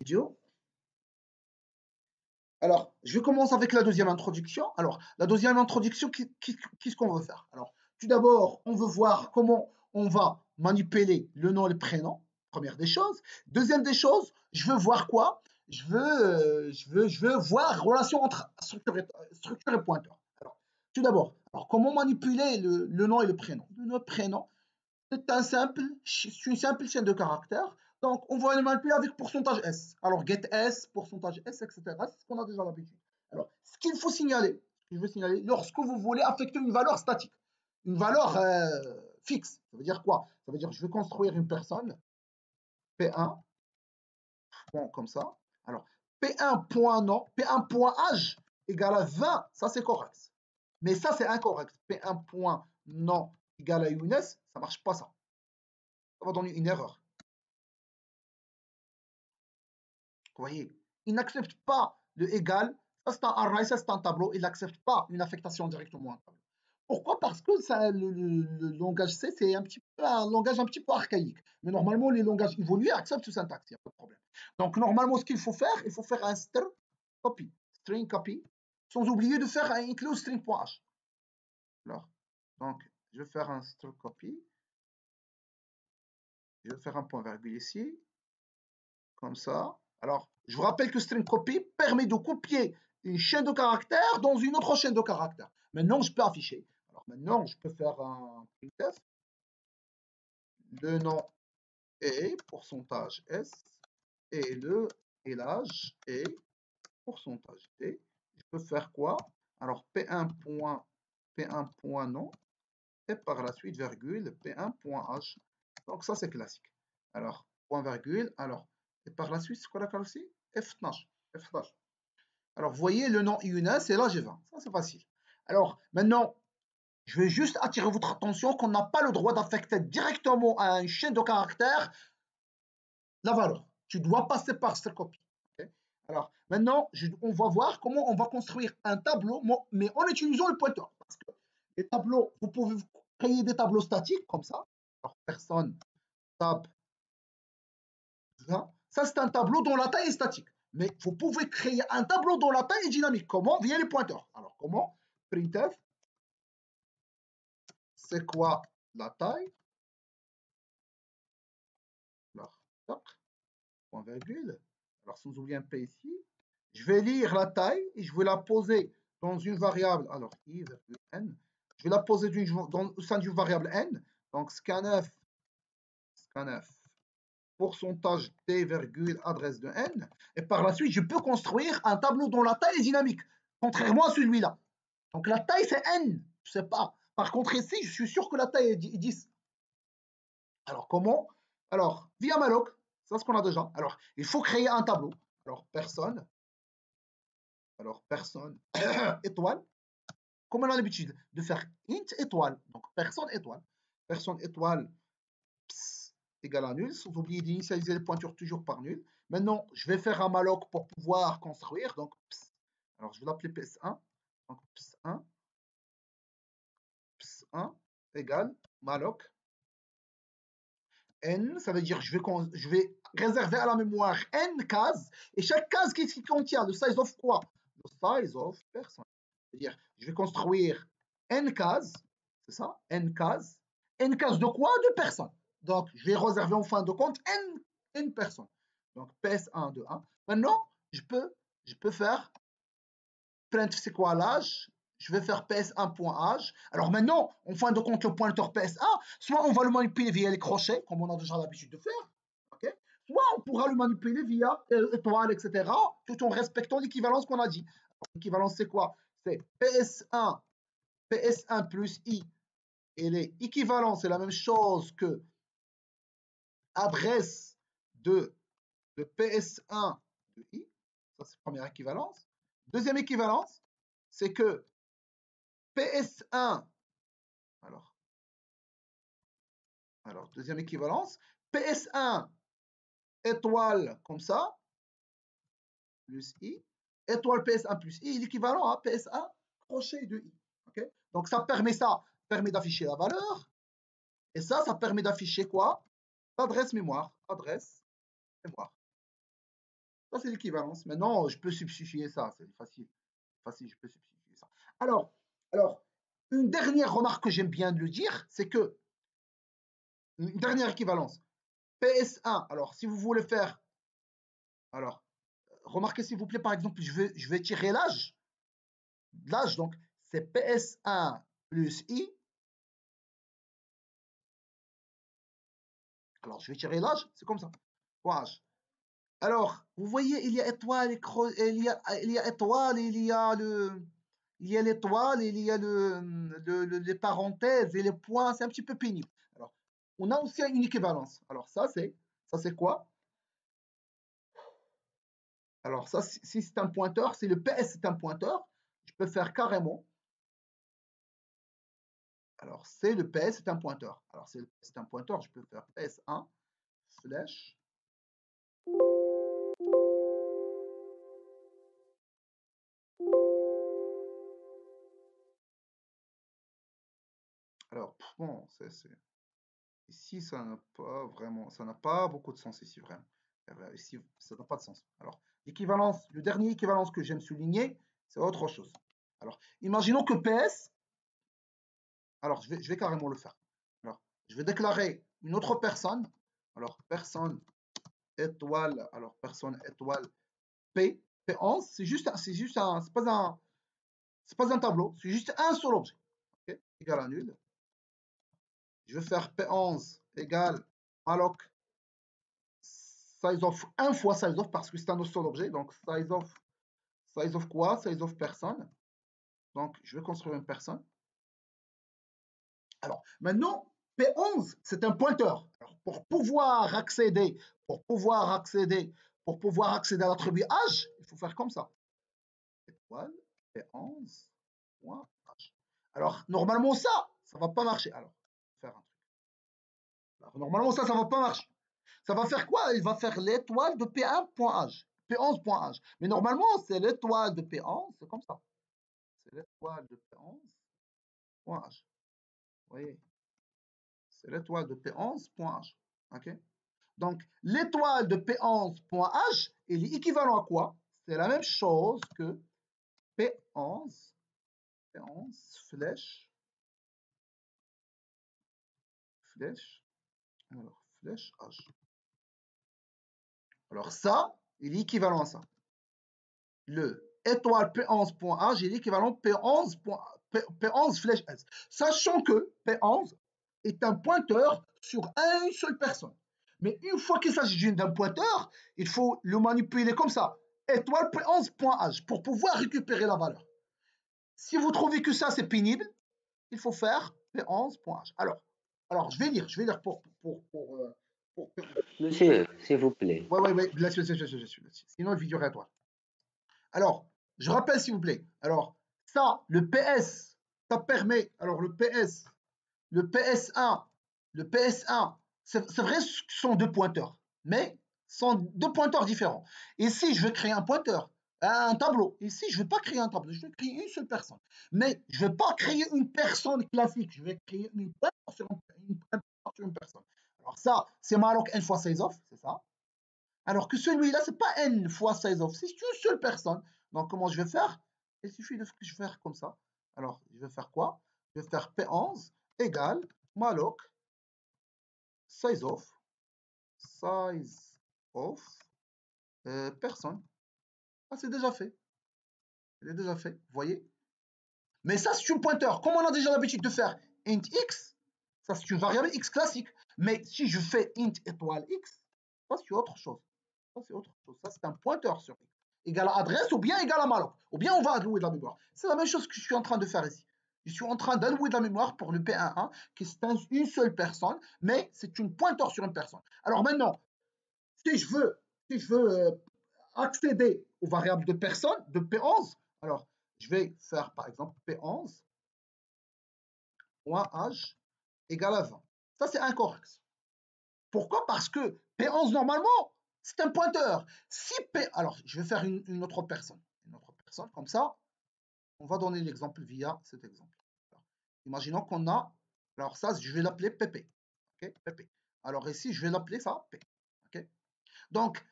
vidéo. Alors, je vais commencer avec la deuxième introduction. Alors, la deuxième introduction, qu'est-ce qu'on veut faire? Alors, tout d'abord, on veut voir comment on va manipuler le nom et le prénom, première des choses. Deuxième des choses, je veux voir quoi? Je veux voir relation entre structure et pointeur. Alors, tout d'abord, alors, comment manipuler le nom et le prénom? Le nom et le prénom, c'est une simple chaîne de caractères. Donc, on va le manipuler avec pourcentage S. Alors, get S, pourcentage S, etc. C'est ce qu'on a déjà l'habitude. Alors, ce qu'il faut signaler, je veux signaler, lorsque vous voulez affecter une valeur statique, une valeur fixe, ça veut dire quoi? Ça veut dire que je vais construire une personne, P1, bon, comme ça. Alors, P1.nom, P1.âge égale à 20, ça c'est correct. Mais ça c'est incorrect. P1.nom égale à Younes, ça ne marche pas ça. Ça va donner une erreur. Vous voyez, il n'accepte pas le égal. Ça, c'est un array, ça, c'est un tableau. Il n'accepte pas une affectation directement à un tableau. Pourquoi? Parce que ça, le langage C, c'est un langage un petit peu archaïque. Mais normalement, les langages évolués acceptent ce syntaxe, il n'y a pas de problème. Donc, normalement, ce qu'il faut faire, il faut faire un string copy, sans oublier de faire un include string.h. Alors, donc, je vais faire un string copy. Je vais faire un point virgule ici, comme ça. Alors, je vous rappelle que string copy permet de copier une chaîne de caractères dans une autre chaîne de caractères. Maintenant, je peux afficher. Alors maintenant, je peux faire un printf. Le nom est pourcentage S et l'âge est pourcentage T. Je peux faire quoi? Alors P1.nom et par la suite virgule P1.h. Donc ça c'est classique. Alors point virgule. Alors et par la suite, c'est quoi la carte aussi? F12. F12. Alors, vous voyez, le nom Younes, et là, j'ai 20. Ça, c'est facile. Alors, maintenant, je vais juste attirer votre attention qu'on n'a pas le droit d'affecter directement à une chaîne de caractères la valeur. Tu dois passer par cette copie. Okay? Alors, maintenant, on va voir comment on va construire un tableau, mais en utilisant le pointeur. Parce que les tableaux, vous pouvez créer des tableaux statiques, comme ça. Alors, personne, tab, 20. Ça, c'est un tableau dont la taille est statique. Mais vous pouvez créer un tableau dont la taille est dynamique. Comment? Via les pointeurs. Alors, comment? Printf, c'est quoi la taille? Alors, hop, point virgule. Alors, sans oublier un P ici. Je vais lire la taille et je vais la poser dans une variable. Alors, i, n. Je vais la poser au sein d'une variable n. Donc, scanf, pourcentage t, virgule, adresse de n. Et par la suite, je peux construire un tableau dont la taille est dynamique, contrairement à celui-là. Donc la taille, c'est n, je sais pas. Par contre, ici, je suis sûr que la taille est 10. Alors comment? Alors, via malloc, c'est ce qu'on a déjà. Alors, il faut créer un tableau. Alors, personne, étoile. Comme on a l'habitude de faire int étoile. Donc, personne étoile, égale à nul, sans oublier d'initialiser les pointures toujours par nul. Maintenant, je vais faire un malloc pour pouvoir construire. Donc, alors je vais l'appeler ps1. Donc, ps1 égale malloc n, ça veut dire je vais réserver à la mémoire n cases, et chaque case qui contient le size of quoi? Le size of personne. C'est-à-dire, je vais construire n cases, c'est ça, n cases de quoi? De personnes. Donc, je vais réserver en fin de compte n personnes. Donc, ps1 de 1. Maintenant, je peux faire print, c'est quoi l'âge? Je vais faire ps1.âge. Alors maintenant, en fin de compte, le pointeur ps1, soit on va le manipuler via les crochets, comme on a déjà l'habitude de faire, okay? Soit on pourra le manipuler via étoile, etc., tout en respectant l'équivalence qu'on a dit. L'équivalence, c'est quoi? C'est ps1 plus i, et les équivalences, c'est la même chose que adresse de ps1 de i. Ça, c'est la première équivalence. Deuxième équivalence, c'est que ps1, alors deuxième équivalence, ps1 étoile comme ça, plus i, étoile ps1 plus i, l'équivalent à ps1 crochet de i. Okay? Donc ça permet d'afficher la valeur, et ça permet d'afficher quoi? L'adresse mémoire, Ça, c'est l'équivalence. Maintenant, je peux substituer ça. C'est facile. Facile, je peux substituer ça. Alors, alors, une dernière remarque que j'aime bien de le dire, c'est que, une dernière équivalence. PS1, alors, si vous voulez faire, alors, remarquez s'il vous plaît, par exemple, je vais tirer l'âge. L'âge, donc, c'est PS1 plus I. Alors, je vais tirer l'âge, c'est comme ça. Âge. Alors, vous voyez, il y a étoile, il y a étoile, il y a l'étoile, il y a les parenthèses et les points, c'est un petit peu pénible. Alors, on a aussi une équivalence. Alors, ça c'est quoi? Alors, ça, si c'est un pointeur, si le PS c'est un pointeur, je peux faire carrément. Alors, c'est le PS c'est un pointeur. Alors, c'est un pointeur, je peux faire PS1 flèche. Alors, bon, ici, ça n'a pas vraiment, ça n'a pas beaucoup de sens ici, vraiment. Ici, ça n'a pas de sens. Alors, l'équivalence, le dernier équivalence que j'aime souligner, c'est autre chose. Alors, imaginons que PS, alors je vais carrément le faire. Alors, je vais déclarer une autre personne. Alors, personne étoile, alors personne étoile P, P11, c'est pas un tableau, c'est juste un seul objet. Okay? Égal à nul. Je vais faire P11 égale malloc size of 1 fois size of parce que c'est un seul objet. Donc size of quoi? Size of personne. Donc je vais construire une personne. Alors maintenant, P11, c'est un pointeur. Alors, pour pouvoir accéder à l'attribut âge, il faut faire comme ça. Étoile, P11, point âge. Alors normalement ça va pas marcher. Alors, faire un truc. Alors, normalement ça va pas marcher. Ça va faire quoi? Il va faire l'étoile de P1.h, P11.h. Mais normalement, c'est l'étoile de P11, c'est comme ça. C'est l'étoile de P11.h. Vous voyez? C'est l'étoile de P11.h. OK? Donc, l'étoile de P11.h, il est équivalent à quoi? C'est la même chose que P11, P11 flèche, alors flèche H. Alors ça, il est équivalent à ça. Le étoile P11.h est l'équivalent P11 flèche S. Sachant que P11 est un pointeur sur une seule personne. Mais une fois qu'il s'agit d'un pointeur, il faut le manipuler comme ça. Étoile P11.h pour pouvoir récupérer la valeur. Si vous trouvez que ça c'est pénible, il faut faire P11.h. Alors je vais lire pour Monsieur, s'il vous plaît. ouais, là, sinon le vidéo à toi. Alors, je rappelle s'il vous plaît. Alors, ça, le PS, ça permet. Alors, le PS1, c'est vrai, ce sont deux pointeurs, mais ce sont deux pointeurs différents. Ici, je vais créer un pointeur, un tableau. Ici, je ne vais pas créer un tableau, je vais créer une seule personne. Mais je ne vais pas créer une personne classique, je vais créer une pointeur sur une personne. Alors, ça, c'est malloc n fois size of, c'est ça. Alors que celui-là, c'est pas n fois size of, c'est une seule personne. Donc, comment je vais faire? Il suffit de faire comme ça. Alors, je vais faire quoi? Je vais faire P11 égale malloc size of personne. Ah, c'est déjà fait. C'est déjà fait, vous voyez? Mais ça, c'est un pointeur. Comme on a déjà l'habitude de faire int x, ça, c'est une variable x classique. Mais si je fais int étoile x, ça, c'est autre chose. Ça, c'est autre chose. Ça, c'est un pointeur sur x. Égal à adresse ou bien égal à malloc. Ou bien on va allouer de la mémoire. C'est la même chose que je suis en train de faire ici. Je suis en train d'allouer de la mémoire pour le P11, qui est une seule personne, mais c'est une pointeur sur une personne. Alors maintenant, si je veux accéder aux variables de personne, de P11, alors je vais faire par exemple P11.h égale à 20. Ça, c'est incorrect. Pourquoi? Parce que P11, normalement, c'est un pointeur. Si P... Alors, je vais faire une autre personne. Une autre personne, comme ça, on va donner l'exemple via cet exemple. Alors, imaginons qu'on a... Alors ça, je vais l'appeler PP. Okay? PP. Alors ici, je vais l'appeler ça P. Okay? Donc,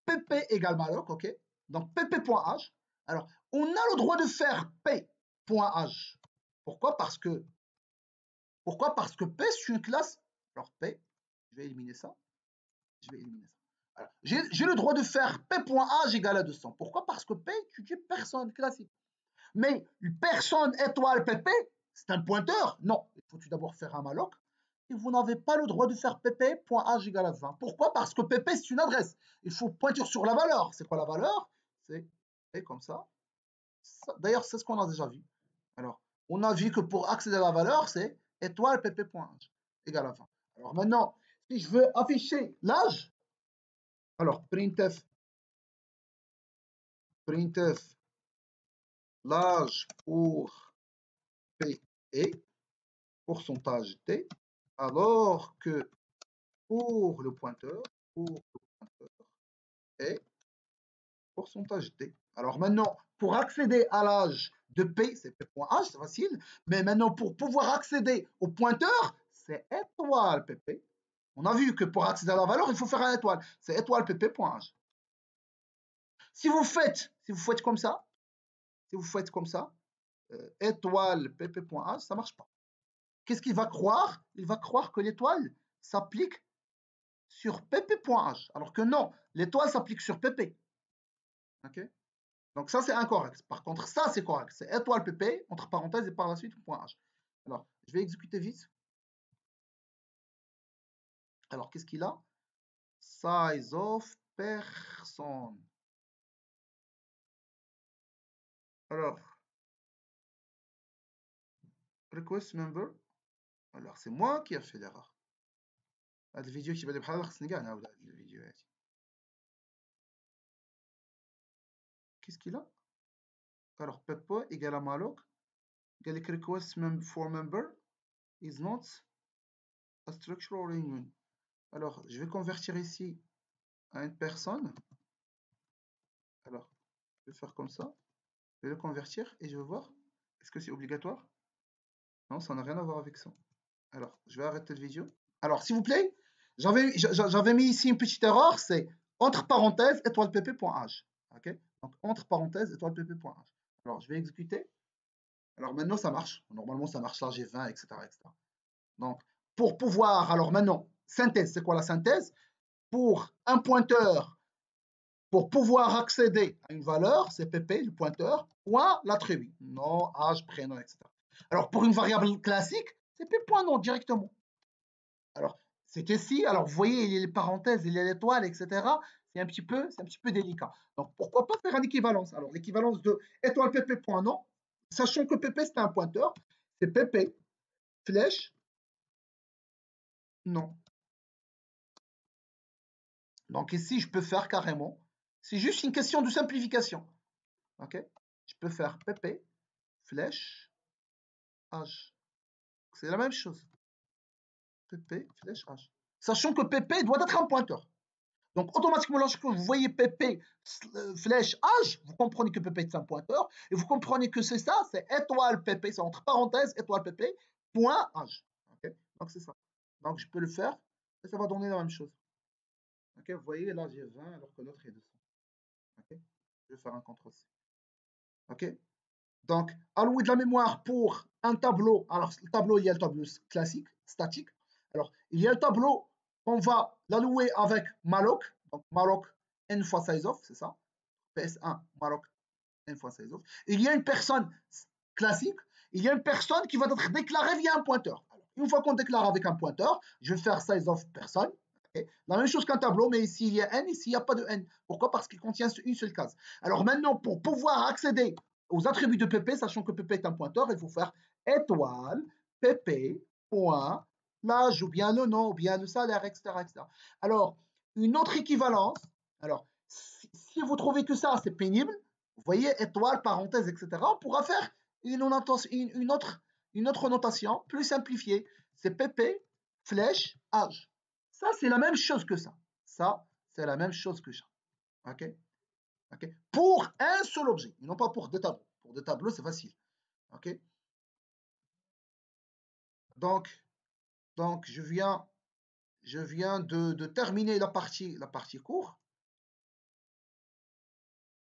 pp égale malloc, ok? Donc pp.âge. Alors, on a le droit de faire p.âge. Pourquoi? Parce que P, c'est une classe. Alors, P, je vais éliminer ça. Je vais éliminer ça. J'ai le droit de faire P.âge égale à 200. Pourquoi? Parce que P, tu dis personne classique. Mais personne étoile PP, c'est un pointeur. Non, il faut tout d'abord faire un malloc. Et vous n'avez pas le droit de faire pp.âge égale à 20. Pourquoi? Parce que pp, c'est une adresse. Il faut pointer sur la valeur. C'est quoi la valeur? C'est comme ça. D'ailleurs, c'est ce qu'on a déjà vu. Alors, on a vu que pour accéder à la valeur, c'est étoile pp.âge égale à 20. Alors maintenant, si je veux afficher l'âge, alors printf l'âge pour p est pourcentage t, alors que pour le pointeur est pourcentage t. Alors maintenant, pour accéder à l'âge de p, c'est p.h, c'est facile, mais maintenant pour pouvoir accéder au pointeur, c'est étoile pp. On a vu que pour accéder à la valeur, il faut faire un étoile. C'est étoile pp.h. Si vous faites comme ça, étoile pp.h, ça ne marche pas. Qu'est-ce qu'il va croire? Il va croire que l'étoile s'applique sur pp.h, alors que non, l'étoile s'applique sur pp. Ok? Donc ça, c'est incorrect. Par contre, ça, c'est correct. C'est étoile pp, entre parenthèses, et par la suite, .h. Alors, je vais exécuter vite. Alors, qu'est-ce qu'il a? Size of person. Alors, request member. Alors, c'est moi qui ai fait l'erreur. هذه الفيديو كيبان لي بحال خصني كاع نعاود هذه الفيديو هذه. Qu'est-ce qu'il a? Alors, pp égale à malloc. قال لك request for member is not a structural union. Alors, je vais convertir ici à une personne. Alors, je vais faire comme ça. Je vais le convertir et je vais voir. Est-ce que c'est obligatoire? Non, ça n'a rien à voir avec ça. Alors, je vais arrêter la vidéo. Alors, s'il vous plaît, j'avais mis ici une petite erreur, c'est entre parenthèses étoile pp.h. Ok? Donc, entre parenthèses étoile pp.h. Alors, je vais exécuter. Alors, maintenant, ça marche. Normalement, ça marche là, j'ai 20, etc., etc. Donc, pour pouvoir, alors maintenant, synthèse, c'est quoi la synthèse? Pour un pointeur, pour pouvoir accéder à une valeur, c'est pp, le pointeur, point l'attribut, nom, âge, prénom, etc. Alors, pour une variable classique, c'est p.nom directement. Alors, c'est ici, alors vous voyez, il y a les parenthèses, il y a l'étoile, etc. C'est un petit peu délicat. Donc, pourquoi pas faire une équivalence? Alors, l'équivalence de étoile pp.nom, sachant que pp, c'est un pointeur, c'est pp, flèche, non. Donc ici, je peux faire carrément, c'est juste une question de simplification. Ok? Je peux faire pp, flèche, âge. C'est la même chose. pp, flèche, âge. Sachant que pp doit être un pointeur. Donc automatiquement, lorsque vous voyez pp, flèche, âge, vous comprenez que pp est un pointeur, et vous comprenez que c'est ça, c'est étoile pp, c'est entre parenthèses, étoile pp, point, âge. Ok? Donc c'est ça. Donc je peux le faire, et ça va donner la même chose. Ok? Vous voyez, là j'ai 20, alors que l'autre est 200. Ok? Je vais faire un CTRL-C. Ok? Donc, allouer de la mémoire pour un tableau. Alors, le tableau, il y a le tableau classique, statique. Alors, il y a le tableau, on va l'allouer avec malloc. Donc, malloc n fois sizeof, c'est ça. PS1, malloc n fois sizeof. Il y a une personne classique. Il y a une personne qui va être déclarée via un pointeur. Alors, une fois qu'on déclare avec un pointeur, je vais faire sizeof personne. Okay. La même chose qu'un tableau, mais ici il y a n, ici il n'y a pas de n. Pourquoi? Parce qu'il contient une seule case. Alors maintenant, pour pouvoir accéder aux attributs de pp, sachant que pp est un pointeur, il faut faire étoile pp point l'âge ou bien le nom ou bien le salaire, etc., etc. Alors, une autre équivalence, alors si vous trouvez que ça c'est pénible, vous voyez étoile, parenthèse, etc., on pourra faire une autre notation plus simplifiée. C'est pp flèche âge. Ça, c'est la même chose que ça. Ça, c'est la même chose que ça. OK? OK? Pour un seul objet, et non pas pour deux tableaux. Pour deux tableaux, c'est facile. OK? Donc je viens de terminer la partie court.